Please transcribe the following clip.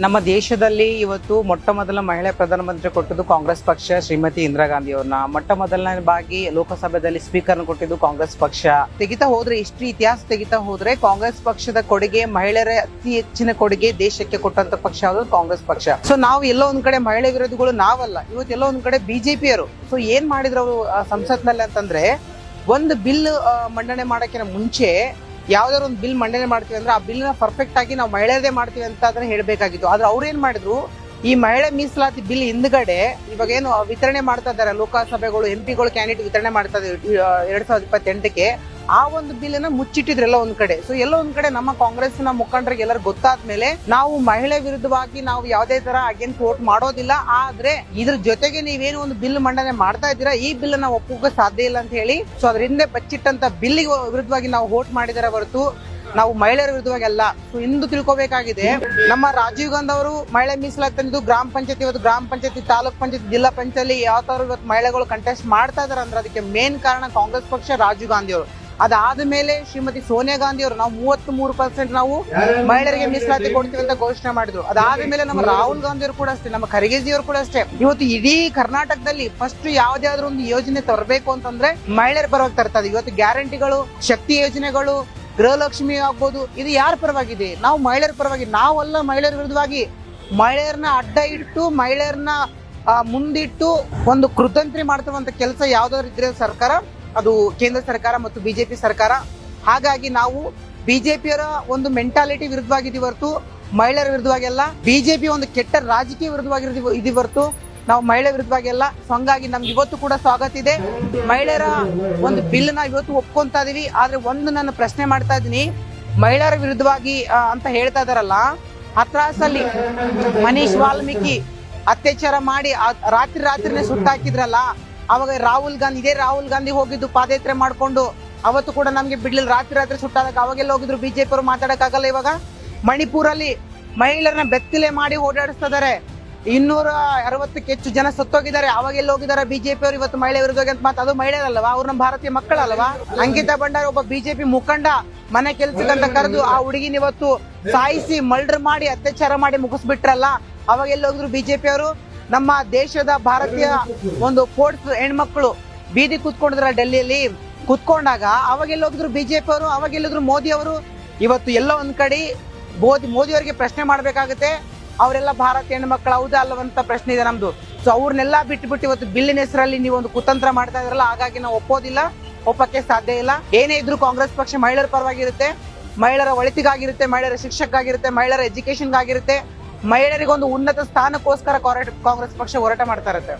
ನಮ್ಮ ದೇಶದಲ್ಲಿ ಇವತ್ತು ಮೊಟ್ಟ ಮೊದಲ ಮಹಿಳೆ ಪ್ರಧಾನಮಂತ್ರಿ ಕೊಟ್ಟಿದ್ದು ಕಾಂಗ್ರೆಸ್ ಪಕ್ಷ ಶ್ರೀಮತಿ ಇಂದಿರಾ ಗಾಂಧಿ ಅವ್ರನ್ನ. ಮೊಟ್ಟ ಮೊದಲನೇ ಬಾಗಿ ಲೋಕಸಭೆಯಲ್ಲಿ ಸ್ಪೀಕರ್ ಕೊಟ್ಟಿದ್ದು ಕಾಂಗ್ರೆಸ್ ಪಕ್ಷ. ತೆಗಿತಾ ಹೋದ್ರೆ ಇಷ್ಟು ಇತಿಹಾಸ ತೆಗಿತಾ ಹೋದ್ರೆ ಕಾಂಗ್ರೆಸ್ ಪಕ್ಷದ ಕೊಡುಗೆ, ಮಹಿಳೆಯರ ಅತಿ ಹೆಚ್ಚಿನ ಕೊಡುಗೆ ದೇಶಕ್ಕೆ ಕೊಟ್ಟಂತ ಪಕ್ಷ ಯಾವುದು? ಕಾಂಗ್ರೆಸ್ ಪಕ್ಷ. ಸೊ ನಾವು ಎಲ್ಲೋ ಒಂದ್ ಕಡೆ ಮಹಿಳೆ ವಿರೋಧಿಗಳು ನಾವಲ್ಲ, ಇವತ್ತು ಎಲ್ಲೋ ಒಂದ್ ಕಡೆ ಬಿಜೆಪಿಯರು. ಸೊ ಏನ್ ಮಾಡಿದ್ರು ಅವರು ಸಂಸತ್ನಲ್ಲಿ ಅಂತಂದ್ರೆ, ಒಂದು ಬಿಲ್ ಮಂಡನೆ ಮಾಡಕ್ಕಿಂತ ಮುಂಚೆ ಯಾವ್ದಾದ್ರು ಒಂದು ಬಿಲ್ ಮಂಡನೆ ಮಾಡ್ತೀವಿ ಅಂದ್ರೆ ಆ ಬಿಲ್ ನ ಪರ್ಫೆಕ್ಟ್ ಆಗಿ ನಾವು ಮಹಿಳೆಯರದೇ ಮಾಡ್ತೀವಿ ಅಂತ ಅದನ್ನ ಹೇಳ್ಬೇಕಾಗಿತ್ತು. ಆದ್ರೆ ಅವ್ರು ಏನ್ ಮಾಡಿದ್ರು, ಈ ಮಹಿಳೆ ಮೀಸಲಾತಿ ಬಿಲ್ ಹಿಂದ್ಗಡೆ ಇವಾಗ ಏನು ವಿತರಣೆ ಮಾಡ್ತಾ ಇದಾರೆ, ಲೋಕಸಭೆಗಳು ಎಂಪಿಗಳು ಕ್ಯಾಂಡಿಡೇಟ್ ವಿತರಣೆ ಮಾಡ್ತಾ ಇದ್ದಾರೆ 2028ಕ್ಕೆ, ಆ ಒಂದು ಬಿಲ್ ನ ಮುಚ್ಚಿಟ್ಟಿದ್ರು ಎಲ್ಲ ಒಂದ್ ಕಡೆ. ಸೊ ಎಲ್ಲ ಒಂದ್ ಕಡೆ ನಮ್ಮ ಕಾಂಗ್ರೆಸ್ ನ ಮುಖಂಡರಿಗೆ ಎಲ್ಲರೂ ಗೊತ್ತಾದ್ಮೇಲೆ ನಾವು ಮಹಿಳೆ ವಿರುದ್ಧವಾಗಿ ನಾವು ಯಾವುದೇ ತರ ಅಗೇನ್ಸ್ಟ್ ವೋಟ್ ಮಾಡೋದಿಲ್ಲ. ಆದ್ರೆ ಇದ್ರ ಜೊತೆಗೆ ನೀವೇನು ಒಂದು ಬಿಲ್ ಮಂಡನೆ ಮಾಡ್ತಾ ಇದ್ದೀರಾ, ಈ ಬಿಲ್ ನಾವು ಒಪ್ಪೋಕೆ ಸಾಧ್ಯ ಇಲ್ಲ ಅಂತ ಹೇಳಿ, ಸೊ ಅದ್ರ ಹಿಂದೆ ಬಚ್ಚಿಟ್ಟಂತ ಬಿಲ್ ವಿರುದ್ಧವಾಗಿ ನಾವು ವೋಟ್ ಮಾಡಿದಾರೆ ಹೊರತು ನಾವು ಮಹಿಳೆಯರ ವಿರುದ್ಧವಾಗಿ ಅಲ್ಲ. ಸೊ ಇಂದು ತಿಳ್ಕೊಬೇಕಾಗಿದೆ, ನಮ್ಮ ರಾಜೀವ್ ಗಾಂಧಿ ಅವರು ಮಹಿಳೆ ಮೀಸಲಾತಿ ತಂದಿದ್ದು ಗ್ರಾಮ ಪಂಚಾಯತಿ, ಇವತ್ತು ಗ್ರಾಮ ಪಂಚಾಯತಿ, ತಾಲೂಕ್ ಪಂಚಾಯತಿ, ಜಿಲ್ಲಾ ಪಂಚಾಯತಿ ಯಾವ ತರ ಇವತ್ತು ಮಹಿಳೆಗಳು ಕಂಟೆಸ್ಟ್ ಮಾಡ್ತಾ ಇದಾರೆ ಅಂದ್ರೆ ಅದಕ್ಕೆ ಮೇನ್ ಕಾರಣ ಕಾಂಗ್ರೆಸ್ ಪಕ್ಷ, ರಾಜೀವ್ ಗಾಂಧಿ ಅವರು. ಅದಾದ ಮೇಲೆ ಶ್ರೀಮತಿ ಸೋನಿಯಾ ಗಾಂಧಿ ಅವರು ನಾವು 33% ನಾವು ಮಹಿಳೆಯರಿಗೆ ಮೀಸಲಾತಿ ಕೊಡ್ತೀವಿ ಅಂತ ಘೋಷಣೆ ಮಾಡಿದ್ರು. ಅದಾದ ಮೇಲೆ ನಮ್ಮ ರಾಹುಲ್ ಗಾಂಧಿ ಅವರು ಕೂಡ ಅಷ್ಟೇ, ನಮ್ಮ ಖರ್ಗೆಜಿ ಅವರು ಕೂಡ ಅಷ್ಟೇ. ಇವತ್ತು ಇಡೀ ಕರ್ನಾಟಕದಲ್ಲಿ ಫಸ್ಟ್ ಯಾವ್ದಾದ್ರು ಒಂದು ಯೋಜನೆ ತರಬೇಕು ಅಂತಂದ್ರೆ ಮಹಿಳೆಯರ ಪರವಾಗಿ ತರ್ತಾ ಇದೆ. ಇವತ್ತು ಗ್ಯಾರಂಟಿಗಳು, ಶಕ್ತಿ ಯೋಜನೆಗಳು, ಗೃಹಲಕ್ಷ್ಮಿ ಆಗ್ಬೋದು, ಇದು ಯಾರ ಪರವಾಗಿದೆ? ನಾವು ಮಹಿಳೆಯರ ಪರವಾಗಿ. ನಾವಲ್ಲ ಮಹಿಳೆಯರ ವಿರುದ್ಧವಾಗಿ. ಮಹಿಳೆಯರನ್ನ ಅಡ್ಡ ಇಟ್ಟು, ಮಹಿಳೆಯರನ್ನ ಮುಂದಿಟ್ಟು ಒಂದು ಕೃತಂತ್ರಿ ಮಾಡ್ತಿರುವಂತ ಕೆಲಸ ಯಾವ್ದಾದ್ರು ಇದ್ರೆ ಸರ್ಕಾರ, ಅದು ಕೇಂದ್ರ ಸರ್ಕಾರ ಮತ್ತು ಬಿಜೆಪಿ ಸರ್ಕಾರ. ಹಾಗಾಗಿ ನಾವು ಬಿಜೆಪಿಯವರ ಒಂದು ಮೆಂಟಾಲಿಟಿ ವಿರುದ್ಧವಾಗಿದ್ದೀವಿ ಹೊರತು ಮಹಿಳೆಯರ ವಿರುದ್ಧವಾಗಿ ಅಲ್ಲ. ಬಿಜೆಪಿ ಒಂದು ಕೆಟ್ಟ ರಾಜಕೀಯ ವಿರುದ್ಧವಾಗಿದ್ದೀವಿ ಹೊರತು ನಾವು ಮಹಿಳೆ ವಿರುದ್ಧವಾಗಿ ಅಲ್ಲ. ಸೊ ಹಂಗಾಗಿ ನಮ್ಗೆ ಇವತ್ತು ಕೂಡ ಸ್ವಾಗತ ಇದೆ. ಮಹಿಳೆಯರ ಒಂದು ಬಿಲ್ ನ ಇವತ್ತು ಒಪ್ಕೊಂತಾ ಇದೀವಿ. ಆದ್ರೆ ಒಂದು ನಾನು ಪ್ರಶ್ನೆ ಮಾಡ್ತಾ ಇದೀನಿ, ಮಹಿಳೆಯರ ವಿರುದ್ಧವಾಗಿ ಅಂತ ಹೇಳ್ತಾ ಇದಾರಲ್ಲ, ಹತ್ರಾಸಲ್ಲಿ ಮನೀಶ್ ವಾಲ್ಮೀಕಿ ಅತ್ಯಾಚಾರ ಮಾಡಿ ರಾತ್ರಿನೇ ಸುಟ್ಟಾಕಿದ್ರಲ್ಲ, ಅವಾಗ ಇದೇ ರಾಹುಲ್ ಗಾಂಧಿ ಹೋಗಿದ್ದು ಪಾದಯಾತ್ರೆ ಮಾಡ್ಕೊಂಡು, ಅವತ್ತು ಕೂಡ ನಮ್ಗೆ ಬಿಡ್ಲಿಲ್ಲ. ರಾತ್ರಿ ಸುಟ್ಟಾದಾಗ ಅವಾಗೆಲ್ಲ ಹೋಗಿದ್ರು ಬಿಜೆಪಿ ಅವರು. ಮಾತಾಡಕ್ಕಾಗಲ್ಲ. ಇವಾಗ ಮಣಿಪುರಲ್ಲಿ ಮಹಿಳೆಯರನ್ನ ಬೆತ್ತಲೆ ಮಾಡಿ ಓಡಾಡಿಸ್ತಾ ಇದಾರೆ, 260ಕ್ಕೆ ಹೆಚ್ಚು ಜನ ಸತ್ತೋಗಿದ್ದಾರೆ. ಅವಾಗೆಲ್ಲ ಹೋಗಿದ್ದಾರೆ ಬಿಜೆಪಿ ಅವರು. ಇವತ್ತು ಮಹಿಳೆ ವಿರುದ್ಧವಾಗಿ ಅಂತ ಮಾತು, ಅದು ಮಹಿಳೆಯರಲ್ವಾ? ಅವ್ರು ನಮ್ಮ ಭಾರತೀಯ ಮಕ್ಕಳಲ್ವಾ? ಅಂಕಿತಾ ಭಂಡಾರಿ ಒಬ್ಬ ಬಿಜೆಪಿ ಮುಖಂಡ ಮನೆ ಕೆಲ್ಸಕ್ಕಂತ ಕರೆದು ಆ ಹುಡುಗಿನ ಇವತ್ತು ಸಾಯಿಸಿ ಮರ್ಡರ್ ಮಾಡಿ ಅತ್ಯಾಚಾರ ಮಾಡಿ ಮುಗಿಸ್ಬಿಟ್ರಲ್ಲ, ಅವಾಗೆಲ್ಲ ಹೋಗಿದ್ರು ಬಿಜೆಪಿ ಅವರು. ನಮ್ಮ ದೇಶದ ಭಾರತೀಯ ಒಂದು ಸ್ಪೋರ್ಟ್ಸ್ ಹೆಣ್ಮಕ್ಳು ಬೀದಿ ಕೂತ್ಕೊಂಡಿದ್ರ ಡೆಲ್ಲಿಯಲ್ಲಿ ಕೂತ್ಕೊಂಡಾಗ ಅವಾಗೆಲ್ಲ ಹೋಗಿದ್ರು ಬಿಜೆಪಿ ಅವರು, ಅವಾಗೆಲ್ಲಿದ್ರು ಮೋದಿ ಅವರು. ಇವತ್ತು ಎಲ್ಲ ಒಂದ್ ಕಡೆ ಮೋದಿ ಅವರಿಗೆ ಪ್ರಶ್ನೆ ಮಾಡ್ಬೇಕಾಗುತ್ತೆ, ಅವರೆಲ್ಲ ಭಾರತೀಯ ಹೆಣ್ಮಕ್ಳು ಹೌದಾ ಅಲ್ಲವಂತ ಪ್ರಶ್ನೆ ಇದೆ ನಮ್ದು. ಸೊ ಅವ್ರನ್ನೆಲ್ಲ ಬಿಟ್ಟು ಇವತ್ತು ಬಿಲ್ಲಿನ ಹೆಸರಲ್ಲಿ ನೀವು ಒಂದು ಕುತಂತ್ರ ಮಾಡ್ತಾ ಇದ್ರಲ್ಲ, ಹಾಗಾಗಿ ನಾವು ಒಪ್ಪೋದಿಲ್ಲ, ಒಪ್ಪಕ್ಕೆ ಸಾಧ್ಯ ಇಲ್ಲ. ಏನೇ ಇದ್ರು ಕಾಂಗ್ರೆಸ್ ಪಕ್ಷ ಮಹಿಳೆಯರ ಪರವಾಗಿರುತ್ತೆ, ಮಹಿಳೆಯರ ಒಳಿತಿಗಾಗಿರುತ್ತೆ, ಮಹಿಳೆಯರ ಶಿಕ್ಷಕ್ಕಾಗಿರುತ್ತೆ, ಮಹಿಳೆಯರ ಎಜುಕೇಶನ್ಗಾಗಿರುತ್ತೆ, ಮಹಿಳೆಯರಿಗೆ ಒಂದು ಉನ್ನತ ಸ್ಥಾನಕ್ಕೋಸ್ಕರ ಕಾಂಗ್ರೆಸ್ ಪಕ್ಷ ಹೋರಾಟ ಮಾಡ್ತಾ ಇರುತ್ತೆ.